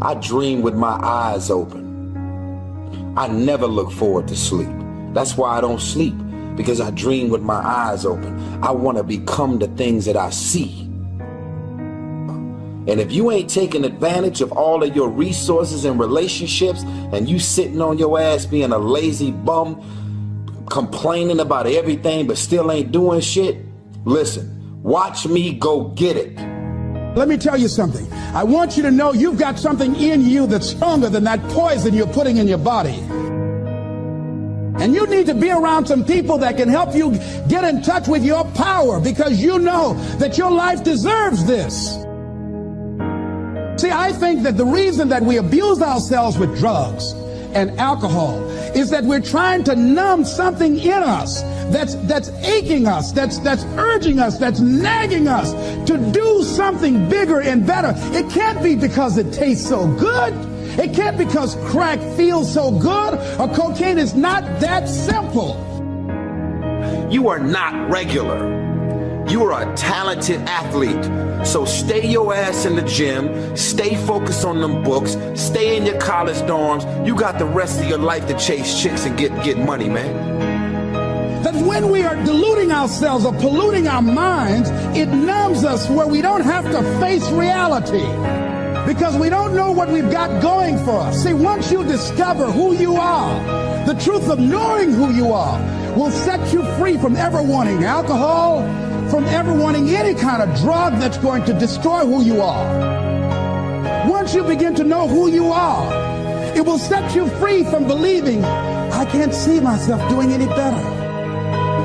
I dream with my eyes open. I never look forward to sleep. That's why I don't sleep, because I dream with my eyes open. I want to become the things that I see. And if you ain't taking advantage of all of your resources and relationships, and you sitting on your ass being a lazy bum, complaining about everything but still ain't doing shit, listen, watch me go get it. Let me tell you something. I want you to know you've got something in you that's stronger than that poison you're putting in your body. And you need to be around some people that can help you get in touch with your power, because you know that your life deserves this. See, I think that the reason that we abuse ourselves with drugs and alcohol is that we're trying to numb something in us that's aching us, that's urging us, that's nagging us to do something bigger and better. It can't be because it tastes so good. It can't be because crack feels so good, or cocaine. Is not that simple. You are not regular. You are a talented athlete. So stay your ass in the gym, stay focused on them books, stay in your college dorms. You got the rest of your life to chase chicks and get money, man. That when we are deluding ourselves or polluting our minds, it numbs us where we don't have to face reality, because we don't know what we've got going for us. See, once you discover who you are, the truth of knowing who you are will set you free from ever wanting alcohol, from ever wanting any kind of drug that's going to destroy who you are. Once you begin to know who you are, it will set you free from believing, I can't see myself doing any better.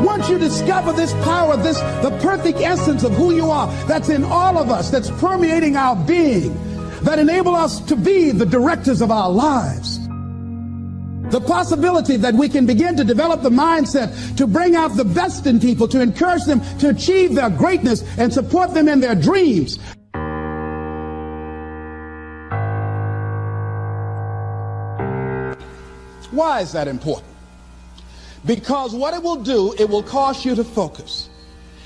Once you discover this power, the perfect essence of who you are, that's in all of us, that's permeating our being, that enable us to be the directors of our lives. The possibility that we can begin to develop the mindset to bring out the best in people, to encourage them to achieve their greatness and support them in their dreams. Why is that important? Because what it will do, it will cause you to focus.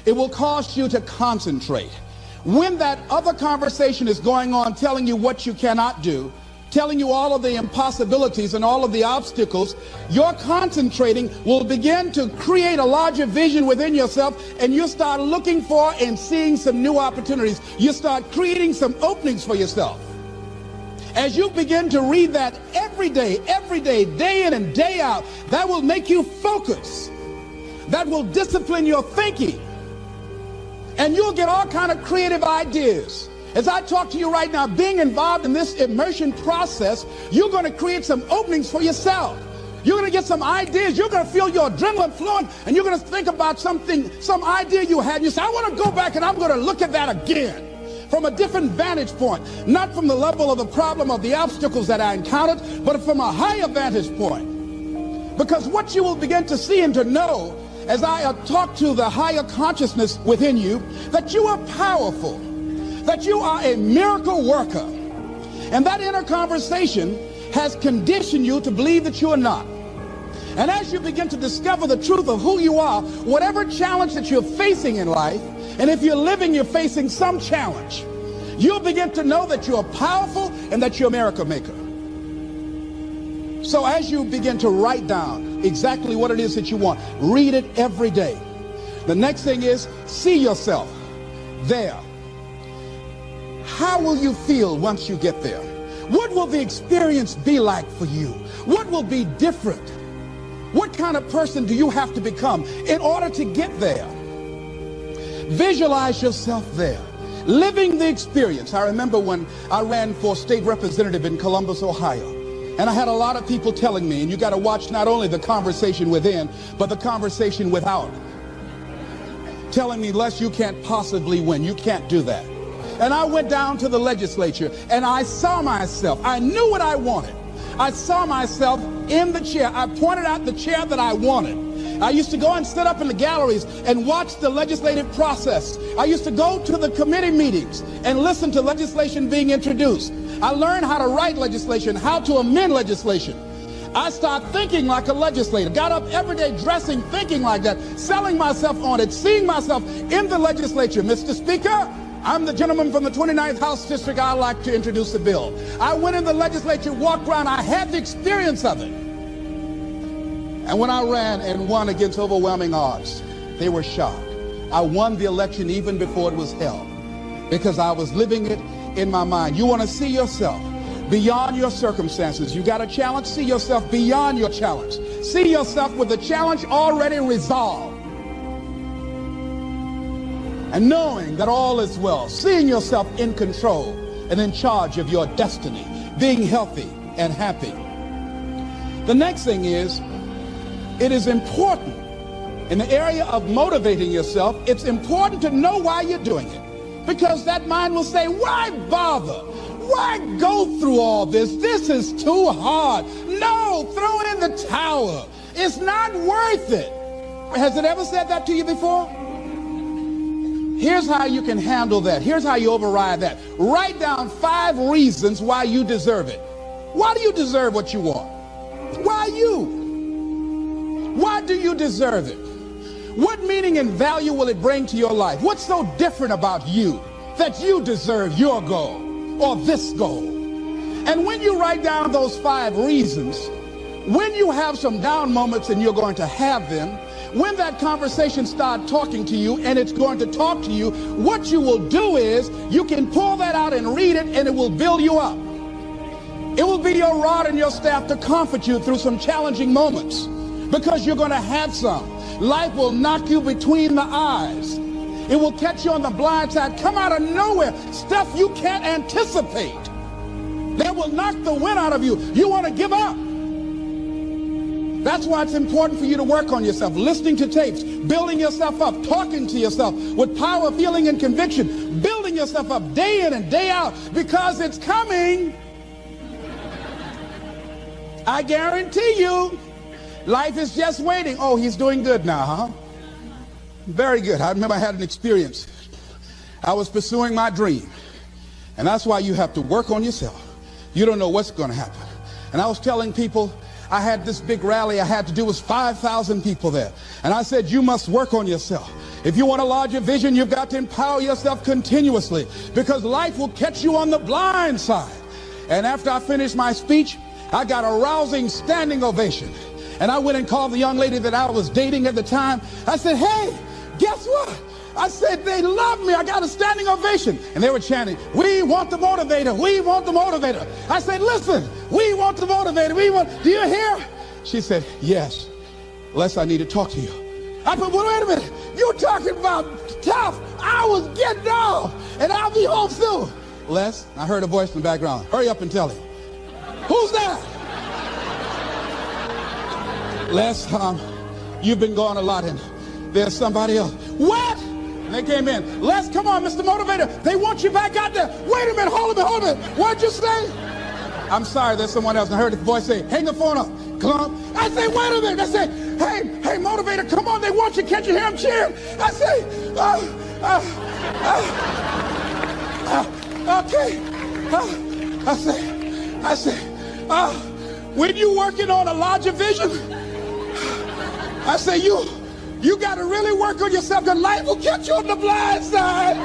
It will cause you to concentrate. When that other conversation is going on, telling you what you cannot do, telling you all of the impossibilities and all of the obstacles, your concentrating will begin to create a larger vision within yourself, and you'll start looking for and seeing some new opportunities. You start creating some openings for yourself. As you begin to read that every day, day in and day out, that will make you focus. That will discipline your thinking. And you'll get all kind of creative ideas. As I talk to you right now, being involved in this immersion process, you're going to create some openings for yourself. You're going to get some ideas. You're going to feel your adrenaline flowing, and you're going to think about something, some idea you had. And you say, I want to go back and I'm going to look at that again from a different vantage point, not from the level of the problem of the obstacles that I encountered, but from a higher vantage point. Because what you will begin to see and to know as I talk to the higher consciousness within you, that you are powerful, that you are a miracle worker. And that inner conversation has conditioned you to believe that you are not. And as you begin to discover the truth of who you are, whatever challenge that you're facing in life, and if you're living, you're facing some challenge, you'll begin to know that you are powerful and that you're a miracle maker. So as you begin to write down exactly what it is that you want, read it every day. The next thing is, see yourself there. How will you feel once you get there? What will the experience be like for you? What will be different? What kind of person do you have to become in order to get there? Visualize yourself there, living the experience. I remember when I ran for state representative in Columbus, Ohio, and I had a lot of people telling me, and you got to watch not only the conversation within, but the conversation without, telling me, Les, you can't possibly win. You can't do that. And I went down to the legislature, and I saw myself. I knew what I wanted. I saw myself in the chair. I pointed out the chair that I wanted. I used to go and sit up in the galleries and watch the legislative process. I used to go to the committee meetings and listen to legislation being introduced. I learned how to write legislation, how to amend legislation. I started thinking like a legislator, got up every day dressing, thinking like that, selling myself on it, seeing myself in the legislature. Mr. Speaker, I'm the gentleman from the 29th House District. I'd like to introduce the bill. I went in the legislature, walked around. I had the experience of it. And when I ran and won against overwhelming odds, they were shocked. I won the election even before it was held because I was living it in my mind. You want to see yourself beyond your circumstances. You got a challenge, see yourself beyond your challenge. See yourself with the challenge already resolved. And knowing that all is well, seeing yourself in control and in charge of your destiny, being healthy and happy. The next thing is, it is important in the area of motivating yourself, it's important to know why you're doing it. Because that mind will say, why bother? Why go through all this? This is too hard. No, throw in the towel. It's not worth it. Has it ever said that to you before? Here's how you can handle that. Here's how you override that. Write down 5 reasons why you deserve it. Why do you deserve what you want? Why you? Why do you deserve it? What meaning and value will it bring to your life? What's so different about you that you deserve your goal or this goal? And when you write down those 5 reasons, when you have some down moments, and you're going to have them, when that conversation starts talking to you, and it's going to talk to you, what you will do is you can pull that out and read it, and it will build you up. It will be your rod and your staff to comfort you through some challenging moments, because you're going to have some. Life will knock you between the eyes. It will catch you on the blind side, come out of nowhere, stuff you can't anticipate. That will knock the wind out of you. You want to give up. That's why it's important for you to work on yourself, listening to tapes, building yourself up, talking to yourself with power, feeling, and conviction, building yourself up day in and day out, because it's coming. I guarantee you, life is just waiting. Oh, he's doing good now, huh? Very good. I remember I had an experience. I was pursuing my dream. And that's why you have to work on yourself. You don't know what's going to happen. And I was telling people, I had this big rally I had to do. It was 5,000 people there. And I said, you must work on yourself. If you want a larger vision, you've got to empower yourself continuously, because life will catch you on the blind side. And after I finished my speech, I got a rousing standing ovation. And I went and called the young lady that I was dating at the time. I said, hey, guess what? I said, they love me. I got a standing ovation. And they were chanting, we want the motivator. We want the motivator. I said, listen, we want the motivator. Do you hear? She said, yes. Les, I need to talk to you. I said, well, wait a minute. You're talking about tough. I was getting off, and I'll be home soon. Les, I heard a voice in the background. Hurry up and tell him. Who's that? Les, you've been gone a lot, and there's somebody else. What? And they came in. Les, come on, Mr. Motivator. They want you back out there. Wait a minute, hold a minute. What'd you say? I'm sorry, there's someone else. I heard the voice say, hang the phone up. Come on. I say, wait a minute. I say, hey, Motivator, come on. They want you. Can't you hear them cheering? I say, okay. I say, when you working on a larger vision, I say, you got to really work on yourself, because life will catch you on the blind side.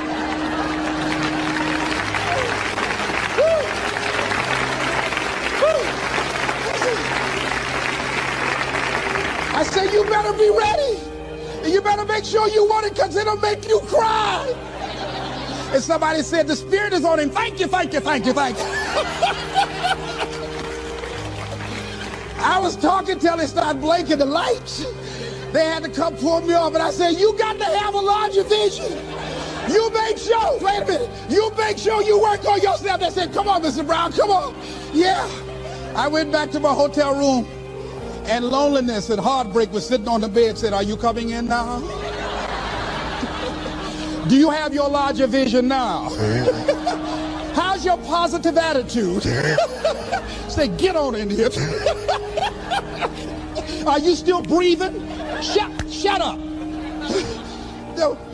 I say, you better be ready. And you better make sure you want it, because it'll make you cry. And somebody said, the Spirit is on him. Thank you, thank you, thank you, thank you. I was talking till they started blinking the lights. They had to come pull me off, and I said, you got to have a larger vision. You make sure, wait a minute, you make sure you work on yourself. They said, come on, Mr. Brown, come on. Yeah. I went back to my hotel room, and loneliness and heartbreak was sitting on the bed, said, are you coming in now? Do you have your larger vision now? How's your positive attitude? Say, get on in here. Are you still breathing? Shut up.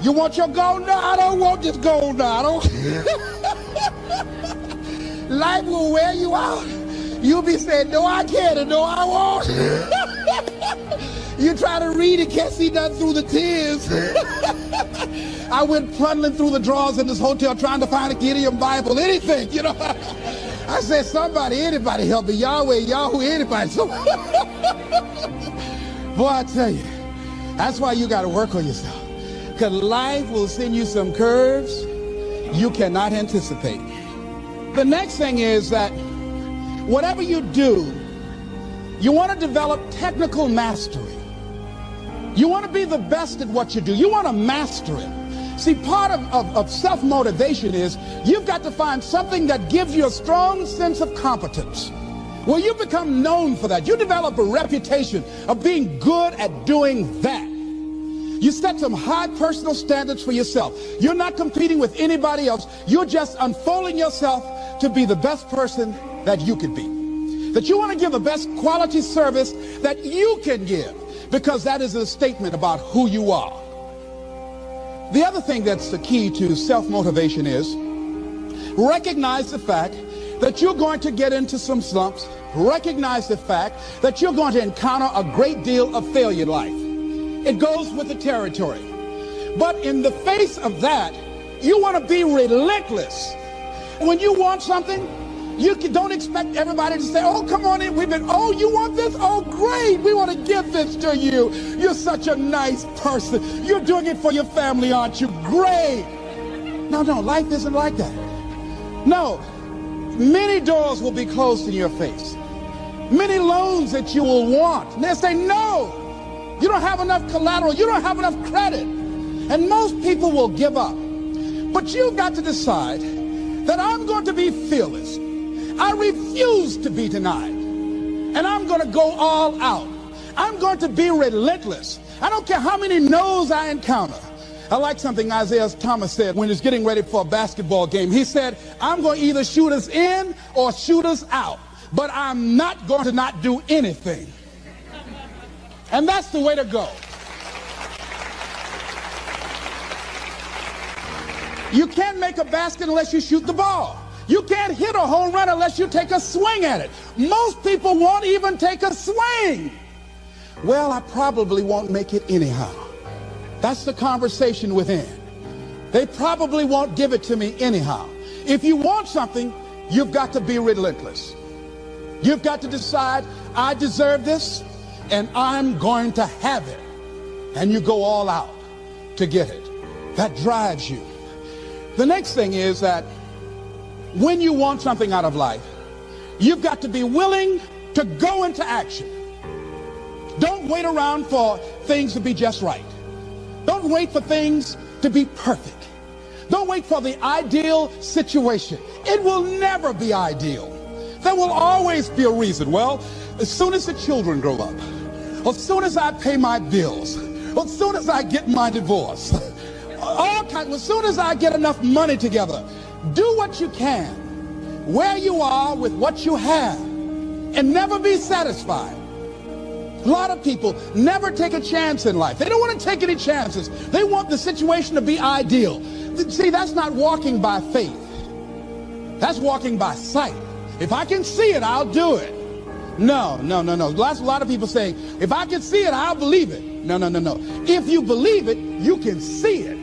You want your gold? No, I don't want this gold now. Life will wear you out. You'll be saying, no, I can't, and no, I won't. You try to read it, can't see nothing through the tears. I went plundering through the drawers in this hotel trying to find a Gideon Bible, anything, you know. I said, somebody, anybody help me. Yahweh, Yahoo, anybody. So, boy, I tell you, that's why you got to work on yourself. Because life will send you some curves you cannot anticipate. The next thing is that whatever you do, you want to develop technical mastery. You want to be the best at what you do. You want to master it. See, part of self-motivation is you've got to find something that gives you a strong sense of competence. Well, you become known for that. You develop a reputation of being good at doing that. You set some high personal standards for yourself. You're not competing with anybody else. You're just unfolding yourself to be the best person that you can be. That you want to give the best quality service that you can give, because that is a statement about who you are. The other thing that's the key to self-motivation is recognize the fact that you're going to get into some slumps. Recognize the fact that you're going to encounter a great deal of failure in life. It goes with the territory. But in the face of that, you want to be relentless. When you want something, you don't expect everybody to say, oh, come on in. Oh, you want this? Oh, great. We want to give this to you. You're such a nice person. You're doing it for your family, aren't you? Great. No, life isn't like that. No, many doors will be closed in your face. Many loans that you will want. And they'll say, no. You don't have enough collateral. You don't have enough credit. And most people will give up. But you've got to decide that I'm going to be fearless. I refuse to be denied. And I'm going to go all out. I'm going to be relentless. I don't care how many no's I encounter. I like something Isaiah Thomas said when he was getting ready for a basketball game. He said, I'm going to either shoot us in or shoot us out. But I'm not going to not do anything. And that's the way to go. You can't make a basket unless you shoot the ball. You can't hit a home run unless you take a swing at it. Most people won't even take a swing. Well, I probably won't make it anyhow. That's the conversation within. They probably won't give it to me anyhow. If you want something, you've got to be relentless. You've got to decide, I deserve this, and I'm going to have it. And you go all out to get it. That drives you. The next thing is that when you want something out of life, you've got to be willing to go into action. Don't wait around for things to be just right. Don't wait for things to be perfect. Don't wait for the ideal situation. It will never be ideal. There will always be a reason. Well, as soon as the children grow up, or as soon as I pay my bills, or as soon as I get my divorce, as soon as I get enough money together, do what you can, where you are with what you have, and never be satisfied. A lot of people never take a chance in life. They don't want to take any chances. They want the situation to be ideal. See, that's not walking by faith. That's walking by sight. If I can see it, I'll do it. No. That's a lot of people saying, if I can see it, I'll believe it. No. If you believe it, you can see it.